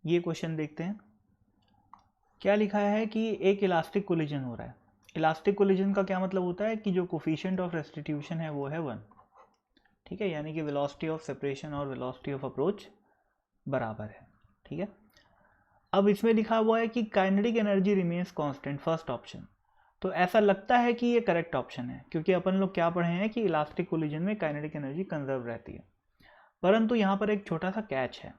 ये क्वेश्चन देखते हैं। क्या लिखा है कि एक इलास्टिक कोलिजन हो रहा है। इलास्टिक कोलिजन का क्या मतलब होता है कि जो कोफिशिएंट ऑफ रेस्टिट्यूशन है वो है 1, ठीक है, यानी कि वेलोसिटी ऑफ सेपरेशन और वेलोसिटी ऑफ अप्रोच बराबर है, ठीक है। अब इसमें लिखा हुआ है कि kinetic energy remains constant, first option. तो ऐसा लगता है कि ये करेक्ट ऑप्शन है, क्योंकि अपन लोग क्या पढ़े हैं कि इलास्टिक कोलिजन में काइनेटिक एनर्जी कंजर्व रहती है। परंतु यहाँ पर एक छोटा सा कैच है।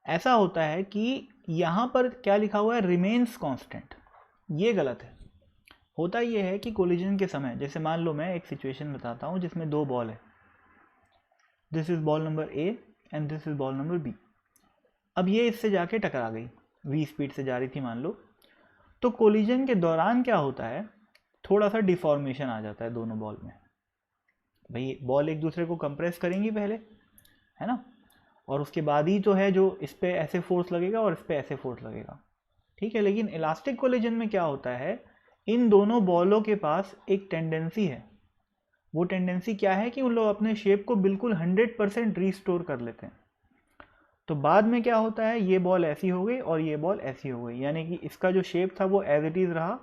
ऐसा होता है कि यहाँ पर क्या लिखा हुआ है, रिमेन्स कांस्टेंट। ये गलत है। होता ये है कि कोलिजन के समय, जैसे मान लो मैं एक सिचुएशन बताता हूँ जिसमें दो बॉल है, this is ball number A and this is ball number B. अब ये इससे जाके टकरा गई, v स्पीड से जा रही थी मान लो। तो कोलिजन के दौरान क्या होता है, थोड़ा सा डिफॉर्मेशन आ जाता है दोनों बॉल में। भाई बॉल एक दूसरे को कंप्रेस करेंगी पहले, है ना, और उसके बाद ही तो है जो इस पे ऐसे फोर्स लगेगा और इस पे ऐसे फोर्स लगेगा, ठीक है। लेकिन इलास्टिक कोलिजन में क्या होता है, इन दोनों बॉलों के पास एक टेंडेंसी है। वो टेंडेंसी क्या है कि उन लोग अपने शेप को बिल्कुल 100% रिस्टोर कर लेते हैं। तो बाद में क्या होता है, ये बॉल ऐसी हो गई और ये बॉल ऐसी हो गई, यानी कि इसका जो शेप था वो एज इट इज़ रहा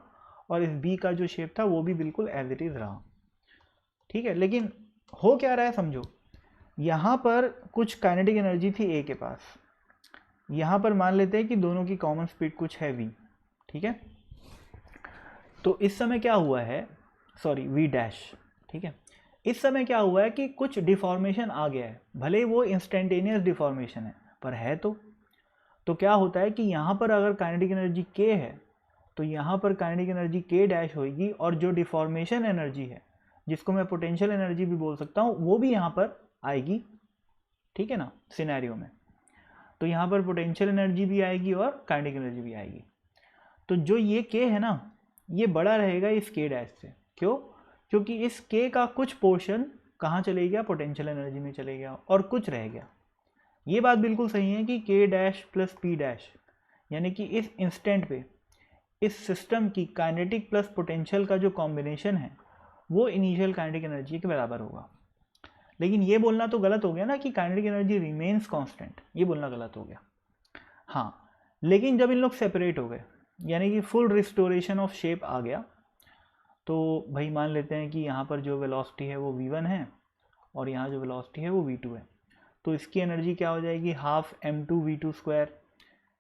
और इस बी का जो शेप था वो भी बिल्कुल एज इट इज़ रहा, ठीक है। लेकिन हो क्या रहा है समझो, यहाँ पर कुछ काइनेटिक एनर्जी थी ए के पास, यहाँ पर मान लेते हैं कि दोनों की कॉमन स्पीड कुछ है v, ठीक है। तो इस समय क्या हुआ है, सॉरी v डैश, ठीक है। इस समय क्या हुआ है कि कुछ डिफॉर्मेशन आ गया है, भले ही वो इंस्टेंटेनियस डिफॉर्मेशन है पर है। तो क्या होता है कि यहाँ पर अगर काइनेटिक एनर्जी k है तो यहाँ पर काइनेटिक एनर्जी k डैश होगी, और जो डिफॉर्मेशन एनर्जी है जिसको मैं पोटेंशियल एनर्जी भी बोल सकता हूँ वो भी यहाँ पर आएगी, ठीक है ना, सिनेरियो में। तो यहाँ पर पोटेंशियल एनर्जी भी आएगी और काइनेटिक एनर्जी भी आएगी। तो जो ये k है ना, ये बड़ा रहेगा इस k डैश से। क्यों? क्योंकि इस k का कुछ पोर्शन कहाँ चले गया, पोटेंशियल एनर्जी में चले गया और कुछ रह गया। ये बात बिल्कुल सही है कि k dash plus p dash, यानी कि इस इंस्टेंट पे इस सिस्टम की काइनेटिक प्लस पोटेंशियल का जो कॉम्बिनेशन है वो इनिशियल काइनेटिक एनर्जी के बराबर होगा। लेकिन ये बोलना तो गलत हो गया ना कि काइनेटिक एनर्जी रिमेन्स कांस्टेंट, ये बोलना गलत हो गया। हाँ, लेकिन जब इन लोग सेपरेट हो गए, यानी कि फुल रिस्टोरेशन ऑफ शेप आ गया, तो भाई मान लेते हैं कि यहाँ पर जो वेलोसिटी है वो v1 है और यहाँ जो वेलोसिटी है वो v2 है। तो इसकी एनर्जी क्या हो जाएगी, हाफ m2v2 स्क्वायर।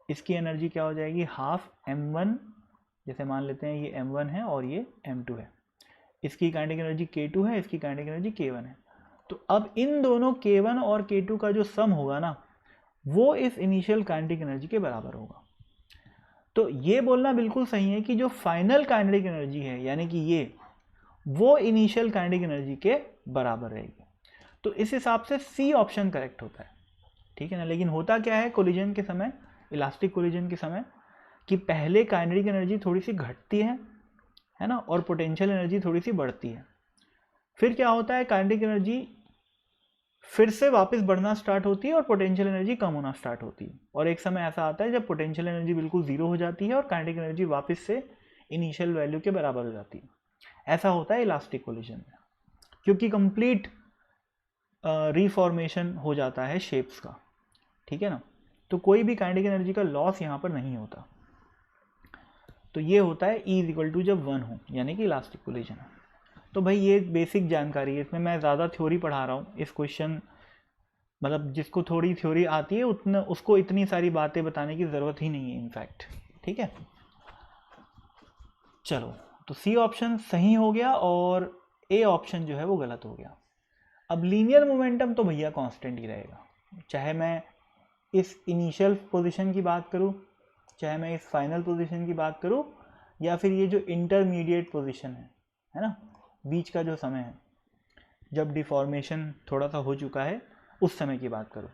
इसकी एनर्जी क्या हो जाएगी, हाफ m1, जैसे मान लेते हैं ये m1 है और ये m2 है। इसकी काइनेटिक एनर्जी k2 है, इसकी काइनेटिक एनर्जी k1 है। तो अब इन दोनों k1 और k2 का जो सम होगा ना, वो इस इनिशियल काइनेटिक एनर्जी के बराबर होगा। तो ये बोलना बिल्कुल सही है कि जो फाइनल काइनेटिक एनर्जी है, यानी कि ये, वो इनिशियल काइनेटिक एनर्जी के बराबर रहेगी। तो इस हिसाब से सी ऑप्शन करेक्ट होता है, ठीक है ना। लेकिन होता क्या है कोलिजन के समय, इलास्टिक कोलिजन के समय, कि पहले काइनेटिक एनर्जी थोड़ी सी घटती है ना, और पोटेंशियल एनर्जी थोड़ी सी बढ़ती है। फिर क्या होता है, काइनेटिक एनर्जी फिर से वापस बढ़ना स्टार्ट होती है और पोटेंशियल एनर्जी कम होना स्टार्ट होती है। और एक समय ऐसा आता है जब पोटेंशियल एनर्जी बिल्कुल जीरो हो जाती है और काइनेटिक एनर्जी वापस से इनिशियल वैल्यू के बराबर हो जाती है। ऐसा होता है इलास्टिक कोलिजन में, क्योंकि कंप्लीट रिफॉर्मेशन हो जाता है शेप्स का, ठीक है ना। तो कोई भी काइनेटिक एनर्जी का लॉस यहाँ पर नहीं होता। तो ये होता है E इक्वल टू जब 1 हो, यानी कि इलास्टिक कोलिजन है। तो भाई ये बेसिक जानकारी है, इसमें मैं ज़्यादा थ्योरी पढ़ा रहा हूँ। इस क्वेश्चन मतलब जिसको थोड़ी थ्योरी आती है उतना उसको इतनी सारी बातें बताने की ज़रूरत ही नहीं है इनफैक्ट, ठीक है। चलो, तो सी ऑप्शन सही हो गया और ए ऑप्शन जो है वो गलत हो गया। अब लीनियर मोमेंटम तो भैया कांस्टेंट ही रहेगा, चाहे मैं इस इनिशियल पोजीशन की बात करूँ, चाहे मैं इस फाइनल पोजीशन की बात करूँ, या फिर ये जो इंटरमीडिएट पोजीशन है ना, बीच का जो समय है जब डिफॉर्मेशन थोड़ा सा हो चुका है, उस समय की बात करो,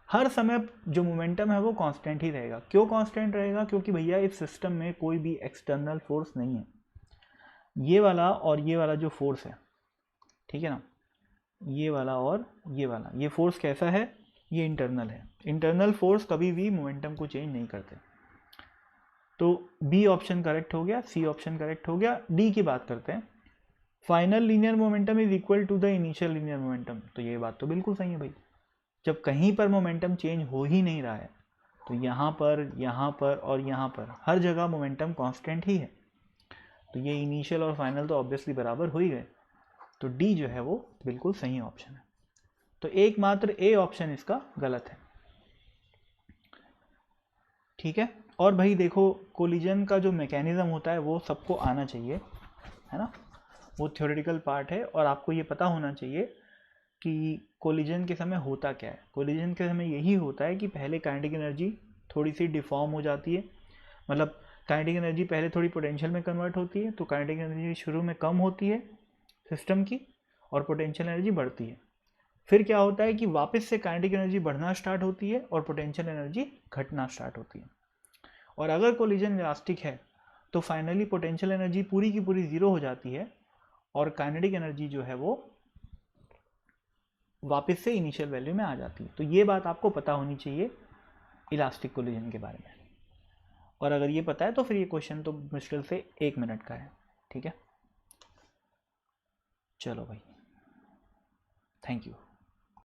हर समय जो मोमेंटम है वो कांस्टेंट ही रहेगा। क्यों कांस्टेंट रहेगा? क्योंकि भैया इस सिस्टम में कोई भी एक्सटर्नल फोर्स नहीं है। ये वाला और ये वाला जो फोर्स है, ठीक है ना, ये वाला और ये वाला, ये फोर्स कैसा है, ये इंटरनल है। इंटरनल फोर्स कभी भी मोमेंटम को चेंज नहीं करते। तो बी ऑप्शन करेक्ट हो गया, सी ऑप्शन करेक्ट हो गया। डी की बात करते हैं, final linear momentum is equal to the initial linear momentum. तो ये बात तो बिल्कुल सही है भाई, जब कहीं पर मोमेंटम चेंज हो ही नहीं रहा है तो यहाँ पर और यहाँ पर हर जगह मोमेंटम कांस्टेंट ही है, तो ये इनिशियल और फाइनल तो ऑब्वियसली बराबर हो ही गए, तो डी जो है वो बिल्कुल सही ऑप्शन है। तो एकमात्र ए ऑप्शन इसका गलत है। ठीक है, और भाई देखो कोलिजन का जो मैकेनिज्म होता है वो सबको आना चाहिए, है ना, वो थ्योरेटिकल पार्ट है, और आपको ये पता होना चाहिए कि कोलिजन के समय होता क्या है। कोलिजन के समय यही होता है कि पहले काइनेटिक एनर्जी थोड़ी सी डिफॉर्म हो जाती है, मतलब काइनेटिक एनर्जी पहले थोड़ी पोटेंशियल में कन्वर्ट होती है, तो काइनेटिक एनर्जी शुरू में कम होती है सिस्टम की और पोटेंशियल एनर्जी बढ़ती है। फिर क्या होता है कि वापस से काइनेटिक एनर्जी बढ़ना स्टार्ट होती है और पोटेंशियल एनर्जी घटना स्टार्ट होती है। और अगर कोलिजन इलास्टिक है तो फाइनली पोटेंशियल एनर्जी पूरी की पूरी जीरो हो जाती है और काइनेटिक एनर्जी जो है वो वापस से इनिशियल वैल्यू में आ जाती है। तो ये बात आपको पता होनी चाहिए इलास्टिक कोलिजन के बारे में, और अगर ये पता है तो फिर ये क्वेश्चन तो मुश्किल से 1 मिनट का है। ठीक है, चलो भाई, थैंक यू।